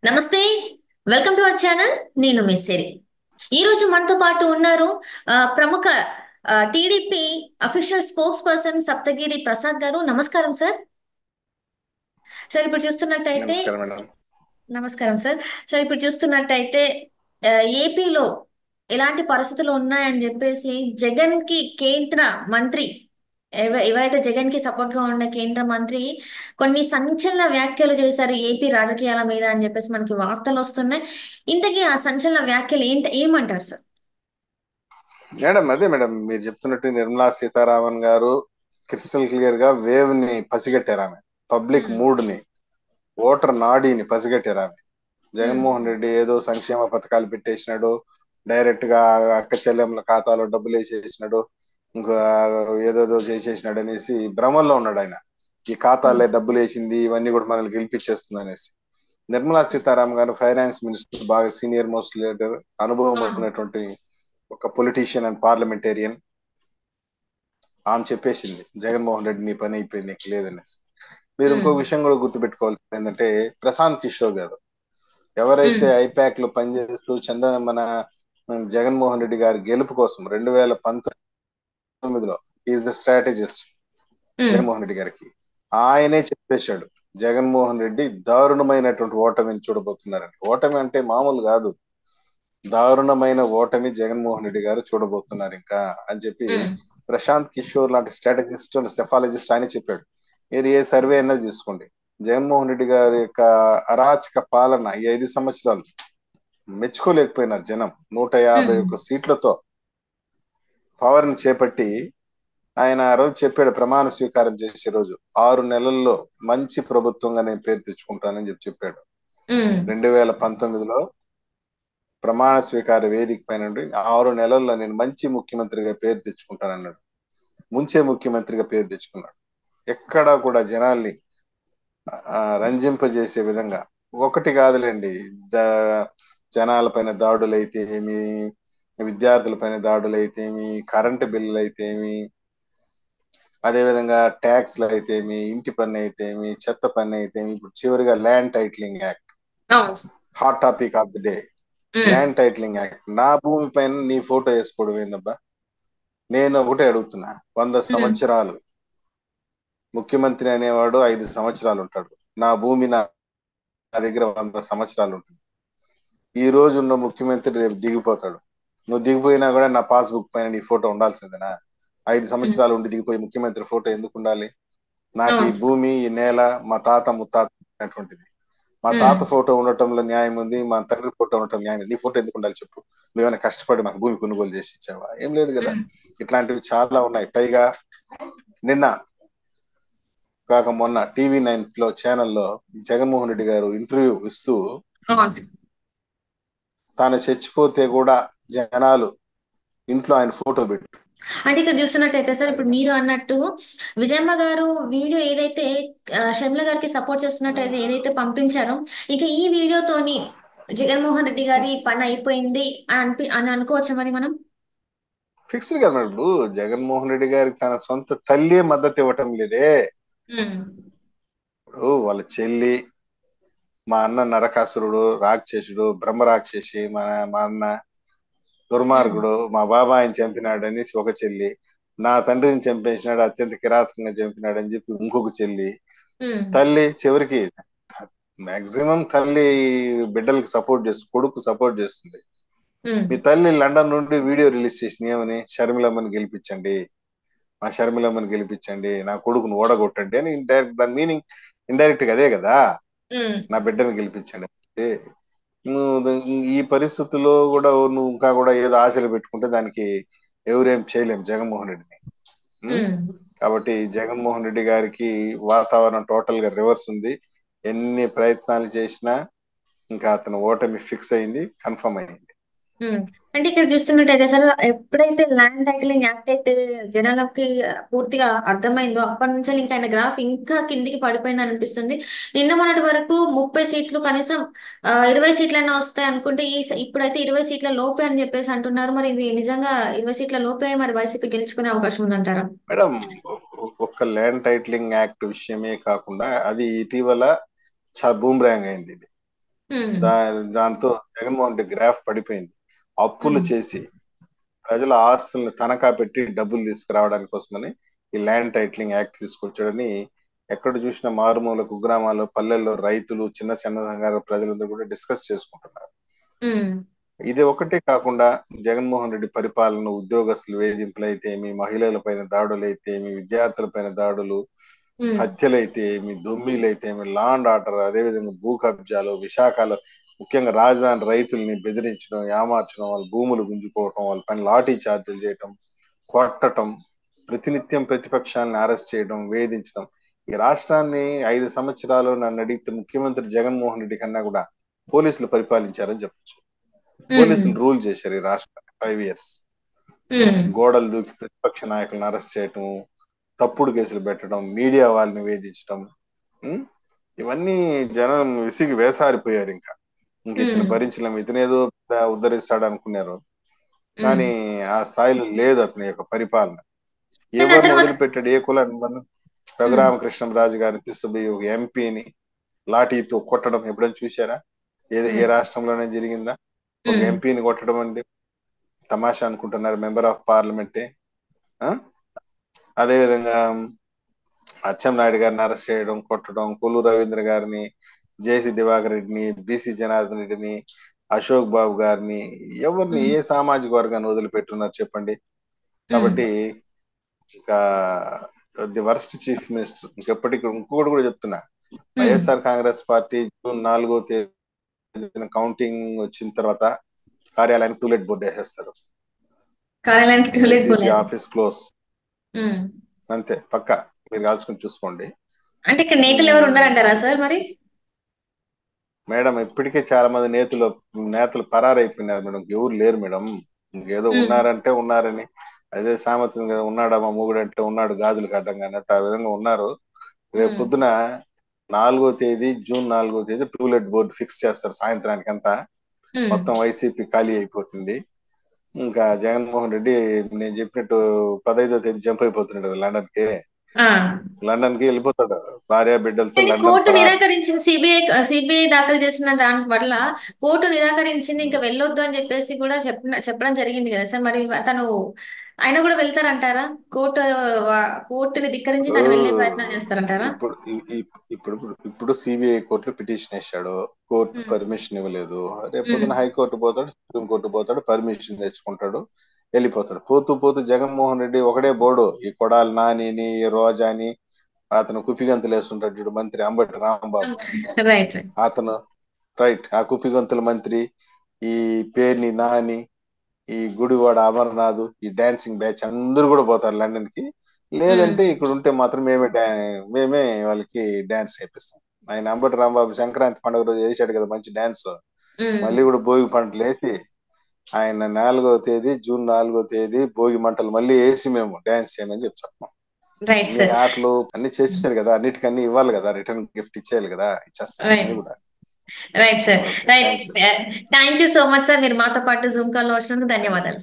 నమస్తే. Welcome to our channel. నేను మెస్సేరి. ఈ రోజు మనతో పాటు ఉన్నారు ప్రముఖ TDP official spokes person Saptagiri Prasad గారు. నమస్కారం సార్. సార్ ఇప్పుడు చూస్తున్నట్టయితే నమస్కారం మేడం. నమస్కారం సార్. సార్ ఇప్పుడు చూస్తున్నట్టయితే ఆ, ఏపీలో ఎలాంటి పరిస్థితులు ఉన్నాయని చెప్పేసి జగన్ కి కేంద్ర మంత్రి ఎవరైతే జగన్ కి సపోర్ట్ గా ఉన్న కేంద్ర మంత్రి కొన్ని సంచలన వ్యాఖ్యలు చేశారు ఏపీ రాజకీయాల మీద అని చెప్పేసి మనకి వార్తలు వస్తున్నాయి. ఇంతకీ ఆ సంచలన వ్యాఖ్యలు ఏమంటారు సార్? అదే మేడం, మీరు చెప్తున్నట్టు నిర్మలా సీతారామన్ గారు క్రిస్టల్ క్లియర్ గా వేవ్ ని పసిగట్టారు. ఆమె పబ్లిక్ ఉమ్, మూడ్ ని, ఓటర్ నాడీని పసిగట్టారు. ఆమె ఉమ్, జగన్మోహన్ రెడ్డి ఏదో సంక్షేమ పథకాలు పెట్టేసినాడు, డైరెక్ట్ గా అక్క చెల్లెమ్మల ఖాతాలో డబ్బులు వేసేసినాడు, ఇంకా ఏదోదో చేసేసినాడు అనేసి భ్రమంలో ఉన్నాడు ఆయన. ఈ ఉమ్, ఖాతాలే డబ్బులు వేసింది, ఇవన్నీ కూడా మనల్ని గెలిపించేస్తుంది అనేసి. నిర్మలా సీతారామన్ గారు ఫైనాన్స్ మినిస్టర్, బాగా సీనియర్ మోస్ట్ లీడర్, అనుభవం ఉమ్, ఉన్నటువంటి ఒక పొలిటీషియన్ అండ్ పార్లమెంటేరియన్. ఆమె చెప్పేసింది జగన్మోహన్ రెడ్డి నీ పని అయిపోయింది, నీకు లేదనేసి. మీరు ఇంకో ఉమ్, విషయం కూడా గుర్తుపెట్టుకోవాల్సింది ఏంటంటే, ప్రశాంత్ కిషోర్ గారు ఎవరైతే ఉమ్, ఐపాక్ లో పనిచేస్తూ మన జగన్మోహన్ రెడ్డి గారి గెలుపు కోసం 2019లో ఈజ్ ద స్ట్రాటజిస్ట్ ఉమ్, జగన్మోహన్ రెడ్డి గారికి, ఆయనే చెప్పేశాడు జగన్మోహన్ రెడ్డి దారుణమైనటువంటి ఓటమిని చూడబోతున్నారని. ఓటమి అంటే మామూలు కాదు, దారుణమైన ఓటమి జగన్మోహన్ రెడ్డి గారు చూడబోతున్నారు ఇంకా అని చెప్పి ఉమ్, ప్రశాంత్ కిషోర్ లాంటి స్ట్రాటజిస్ట్, సెఫాలజిస్ట్ ఆయన చెప్పాడు. మీరు ఏ సర్వే అయినా తీసుకోండి, జగన్మోహన్ రెడ్డి గారి యొక్క అరాచక పాలన ఈ 5 సంవత్సరాలు మెచ్చుకోలేకపోయినారు జనం. 151 సీట్లతో పవర్ ని చేపట్టి ఆయన ఆ రోజు చెప్పాడు, ప్రమాణ స్వీకారం చేసే రోజు 6 నెలల్లో మంచి ప్రభుత్వంగా నేను పేరు తెచ్చుకుంటానని చెప్పాడు. ఉమ్, 2019లో ప్రమాణ స్వీకార వేదిక పైన 6 నెలల్లో నేను మంచి ముఖ్యమంత్రిగా పేరు తెచ్చుకుంటానన్నాడు. ముంచే ముఖ్యమంత్రిగా పేరు తెచ్చుకున్నాడు. ఎక్కడా కూడా జనాల్ని రంజింపజేసే విధంగా ఒకటి కాదులేండి, జనాల పైన దాడులైతే ఏమి, విద్యార్థుల పైన దాడులైతేమి, కరెంటు బిల్లులు అయితేమి, అదేవిధంగా ట్యాక్స్లు అయితేమి, ఇంటి పన్ను అయితేమి, చెత్త పన్ను అయితేమి, ఇప్పుడు చివరిగా ల్యాండ్ టైటిలింగ్ యాక్ట్, అవును sir. Hot topic of the day. Um, land titling act, నా భూమి పైన నీ ఫోటో వేసుకోవడం ఏందబ్బా? నేను ఒకటే అడుగుతున్నా, 100 సంవత్సరాలు ముఖ్యమంత్రి అనేవాడు 5 సంవత్సరాలు ఉంటాడు. నా భూమి నా దగ్గర 100 సంవత్సరాలు ఉంటుంది. ఈ రోజు ఉన్న ముఖ్యమంత్రి రేపు దిగిపోతాడు. నువ్వు దిగిపోయినా కూడా నా పాస్బుక్ పైన నీ ఫోటో ఉండాల్సిందేనా? ఐదు ఉమ్, సంవత్సరాలు ఉండి దిగిపోయి ముఖ్యమంత్రి ఫోటో ఎందుకు ఉండాలి? నాకు ఈ అవును. భూమి, ఈ నేల మా తాత ముత్తాత అటువంటిది. మా ఉమ్, తాత ఫోటో ఉండటంలో న్యాయం ఉంది, మా తండ్రి ఫోటో ఉండటం న్యాయం ఉంది. నీ ఫోటో ఎందుకు ఉండాలి చెప్పు? నువ్వేమైనా కష్టపడి మాకు భూమి కొనుగోలు చేసి ఇచ్చావా? ఏం లేదు కదా. ఉమ్, ఇట్లాంటివి చాలా ఉన్నాయి. పైగా నిన్న కాక మొన్న టీవీ 9 లో ఛానల్లో జగన్మోహన్ రెడ్డి గారు ఇంటర్వ్యూ ఇస్తూ, అవును. తాను చచ్చిపోతే కూడా జనాలు ఇంట్లో ఆయన ఫోటో పెట్టు. అంటే ఇక్కడ చూస్తున్నట్టయితే సార్, అది ఇప్పుడు మీరు అన్నట్టు విజయమ్మ గారు వీడియో ఏదైతే షర్మిల గారికి సపోర్ట్ చేస్తున్నట్టయితే ఏదైతే పంపించారో, ఇక ఈ వీడియోతోని జగన్మోహన్ రెడ్డి గారి పని అయిపోయింది అని అనుకోవచ్చా మరి మనం? ఫిక్స్డ్ కదా మరి. ఇప్పుడు జగన్మోహన్ రెడ్డి గారికి తన సొంత తల్లి మద్దతు ఇవ్వటం లేదే. ఉమ్, ఇప్పుడు వాళ్ళ చెల్లి, మా అన్న నరకాసురుడు, రాక్షసుడు, బ్రహ్మ రాక్షసి, మా అన్న ఉమ్, దుర్మార్గుడు, మా బాబాయిని చంపినాడని ఒక చెల్లి, నా తండ్రిని చంపేసినాడు, అత్యంత కిరాతకంగా చంపినాడు అని చెప్పి ఇంకొక చెల్లి, ఉమ్, తల్లి చివరికి మాక్సిమం తల్లి బిడ్డలకి సపోర్ట్ చేస్తుంది, కొడుకు సపోర్ట్ చేస్తుంది. ఉమ్, మీ తల్లి లండన్ నుండి వీడియో రిలీజ్ చేసింది ఏమని? షర్మిలమ్మని గెలిపించండి, మా షర్మిలమ్మని గెలిపించండి, నా కొడుకును ఓడగొట్టండి అని. ఇండైరెక్ట్ దాని మీనింగ్ ఇండైరెక్ట్ గా అదే కదా, ఉమ్, నా బిడ్డను గెలిపించండి అంటే. నువ్వు ఈ పరిస్థితుల్లో కూడా నువ్వు ఇంకా కూడా ఏదో ఆశలు పెట్టుకుంటే దానికి ఎవరేం చేయలేం జగన్మోహన్ రెడ్డిని. ఉం? ఉమ్. కాబట్టి జగన్మోహన్ రెడ్డి గారికి వాతావరణం టోటల్ గా రివర్స్ ఉంది. ఎన్ని ప్రయత్నాలు చేసినా ఇంకా అతను ఓటమి ఫిక్స్ అయింది, కన్ఫర్మ్ అయింది. ఉమ్. అంటే ఇక్కడ చూస్తున్నట్టయితే సార్, ఎప్పుడైతే ల్యాండ్ టైటిలింగ్ యాక్ట్ అయితే జనాలకి పూర్తిగా అర్థమైందో అప్పటి నుంచి ఇంకా ఆయన గ్రాఫ్ ఇంకా కిందికి పడిపోయింది అనిపిస్తుంది. నిన్న మొన్నటి వరకు 30 సీట్లు కనీసం 20 సీట్లైనా వస్తాయి అనుకుంటే ఇప్పుడైతే 20 సీట్ల లోపే అని చెప్పేసి అంటున్నారు. మరి ఇది నిజంగా 20 సీట్ల లోపే మరి వైసీపీ గెలుచుకునే అవకాశం ఉందంటారా? మేడం, ఒక్క ల్యాండ్ టైటిలింగ్ యాక్ట్ విషయమే కాకుండా అది ఇటీవల చాలా బూమ్రాంగ్ అయింది ఇది. ఉమ్, దాంతో జగన్మోహన్ రెడ్డి గ్రాఫ్ పడిపోయింది. అప్పులు ఉమ్, చేసి ప్రజల ఆస్తుల్ని తనఖా పెట్టి డబ్బులు తీసుకురావడానికి కోసమని ఈ ల్యాండ్ టైటిలింగ్ యాక్ట్ తీసుకొచ్చాడని ఎక్కడ చూసినా మారుమూల కుగ్రామాల్లో పల్లెల్లో రైతులు చిన్న చిన్న సంఘాల ప్రజలందరూ కూడా డిస్కస్ చేసుకుంటున్నారు. ఉమ్, ఇది ఒకటే కాకుండా జగన్మోహన్ రెడ్డి పరిపాలన ఉద్యోగస్తులు వేధింపులు అయితేమి, మహిళల పైన దాడులు అయితేమి, విద్యార్థుల పైన దాడులు, ఉమ్, హత్యలైతే ఏమి, దొమ్మిలైతే ఏమి, లా అండ్ ఆర్డర్, అదేవిధంగా భూ కబ్జాలు, విశాఖలో ముఖ్యంగా రాజధాని రైతుల్ని బెదిరించడం, ఏమార్చడం, వాళ్ళ భూములు గుంజుకోవటం, వాళ్ళ పైన లాఠీ చార్జీలు చేయటం, కొట్టటం, ప్రతినిత్యం ప్రతిపక్షాలను అరెస్ట్ చేయడం, వేధించడం. ఈ రాష్ట్రాన్ని 5 సంవత్సరాలు నన్ను అడిగితే ముఖ్యమంత్రి జగన్మోహన్ రెడ్డి కన్నా కూడా పోలీసులు పరిపాలించారని చెప్పొచ్చు. ఉమ్, పోలీసులు రూల్ చేశారు ఈ రాష్ట్రాన్ని 5 years. ఉమ్, గోడలు దూకి ప్రతిపక్ష నాయకులను అరెస్ట్ చేయటం, తప్పుడు కేసులు పెట్టడం, మీడియా వాళ్ళని వేధించడం, ఉం? ఇవన్నీ జనం విసిగి వేసారిపోయారు. ఇంక ఇతను ఉమ్, భరించలేము, ఇతనేదో ఉద్ధరిస్తాడు అనుకున్నారు. ఉమ్. కానీ ఆ స్థాయిలో లేదు అతని యొక్క పరిపాలన. కానీ ఎవరిని అందరూ వదిలిపెట్టాడు? ఏ కులాన్ని ఉమ్, రఘురామకృష్ణరాజు గారిని తీసుకుపోయి ఒక ఎంపీని లాఠీతో కొట్టడం ఎప్పుడైనా చూశారా? ఏ ఉమ్, రాష్ట్రంలోనే జరిగిందా? ఒక ఉమ్, ఎంపీని కొట్టడం అంటే తమాషా అనుకుంటున్నారు? మెంబర్ ఆఫ్ పార్లమెంటే. ఆ? అదే విధంగా అచ్చెన్నాయుడు గారిని అరెస్ట్ చేయడం, కొట్టడం, కొల్లు రవీంద్ర గారిని, జేసీ దివాకర్ రెడ్డిని, బీసీ జనార్దన్ రెడ్డిని, అశోక్ బాబు గారిని, ఎవరిని ఉమ్, ఏ సామాజిక వర్గాన్ని వదిలిపెట్టున్నారు చెప్పండి? ఉమ్, కాబట్టి ఇక ది వర్స్ట్ చీఫ్ మినిస్టర్ ఇంకెప్పటికీ. ఇంకొకటి కూడా చెప్తున్నా, ఉమ్. వైఎస్ఆర్ కాంగ్రెస్ పార్టీ జూన్ 4వ తేదీన కౌంటింగ్ వచ్చిన తర్వాత కార్యాలయానికి టూలెట్ బోర్డు వేసేస్తారు. కార్యాలయానికి టూలెట్ వైసీపీ పోలేదు. Office close. ఉమ్. అంతే పక్కా. మీరు కాల్చుకుని చూసుకోండి. అంటే ఇక్కడ నేతలు ఎవరు ఉన్నారంటారా ఉమ్, సార్ మరి? మేడం ఇప్పటికే చాలా మంది నేతలు పరారైపోయినారు మేడం. ఎవరు లేరు మేడం. ఇంకేదో ఉమ్, ఉన్నారంటే ఉన్నారని, అదే సామెత ఉంది కదా, ఉన్నాడమ్మా మొగుడు అంటే ఉన్నాడు గాజులు కడ్డంగా అన్నట్టు ఆ విధంగా ఉన్నారు. రేపు ఉమ్, పొద్దున జూన్ 4వ తేదీ టూలెట్ బోర్డు ఫిక్స్ చేస్తారు సాయంత్రానికి అంతా. ఉమ్. మొత్తం వైసీపీ ఖాళీ అయిపోతుంది. ఇంకా జగన్మోహన్ రెడ్డి నేను చెప్పినట్టు 15వ తేదీ జంప్ అయిపోతున్నాడు కదా లండన్ కి. ఆ. లండన్ కి వెళ్ళిపోతాడు భార్య బిడ్డలతో. కానీ లండన్ కోర్టు పరారు. నిరాకరించింది. సిబిఐ దాఖలు చేసిన దాని వల్ల కోర్టు నిరాకరించింది, ఇంకా వెళ్ళొద్దు అని చెప్పేసి కూడా చెప్పడం జరిగింది కదా సార్. మరి తను ఆయన కూడా వెళ్తారంటారా? కోర్టుని ధిక్కరించి ఓ, తను వెళ్ళే ప్రయత్నం చేస్తారంటారా? ఇప్పుడు ఇప్పుడు ఇప్పుడు సిబిఐ కోర్టులో పిటిషన్ వేశాడు. కోర్టు ఉమ్, పర్మిషన్ ఇవ్వలేదు. రేపు ఉమ్, పొద్దున హైకోర్టు పోతాడు, సుప్రీం కోర్టు పోతాడు, పర్మిషన్ తెచ్చుకుంటాడు, వెళ్ళిపోతాడు. పోతూ పోతూ జగన్మోహన్ రెడ్డి ఒకడే బోర్డు, ఈ కొడాలి నానిని, ఈ రోజాని, అతను కుప్పిగంతులు వేస్తుంటాడు చూడు మంత్రి అంబటి రాంబాబు, రైట్, రైట్. అతను రైట్ ఆ కుప్పిగంతుల మంత్రి, ఈ పేర్ని నాని, ఈ గుడివాడ అమర్నాథ్, ఈ డాన్సింగ్ బ్యాచ్ అందరూ కూడా పోతారు లండన్ కి. ఉమ్, లేదంటే ఇక్కడ ఉంటే మాత్రం మేమే వాళ్ళకి డాన్స్ చేపిస్తాం. ఆయన అంబటి రాంబాబు సంక్రాంతి పండుగ రోజు వేసాడు కదా మంచి డాన్స్. ఉమ్. మళ్ళీ కూడా భోగి పంటలు వేసి ఆయన జూన్ 4వ తేదీ భోగి మంటలు మళ్ళీ వేసి మేము డాన్స్ చేయమని చెప్తాం. రైట్ అన్ని సార్. ఆటలు అన్ని చేశారు కదా, అన్నిటికన్నీ ఇవ్వాలి కదా, రిటర్న్ గిఫ్ట్ ఇచ్చేయాలి కదా, ఇచ్చేస్తాను రైట్, అన్ని కూడా. Right sir. Okay, right. Thank you. Thank you so much sir. మీరు మాతో పాటు జూమ్ కాల్ లో వచ్చినందుకు ధన్యవాదాలు.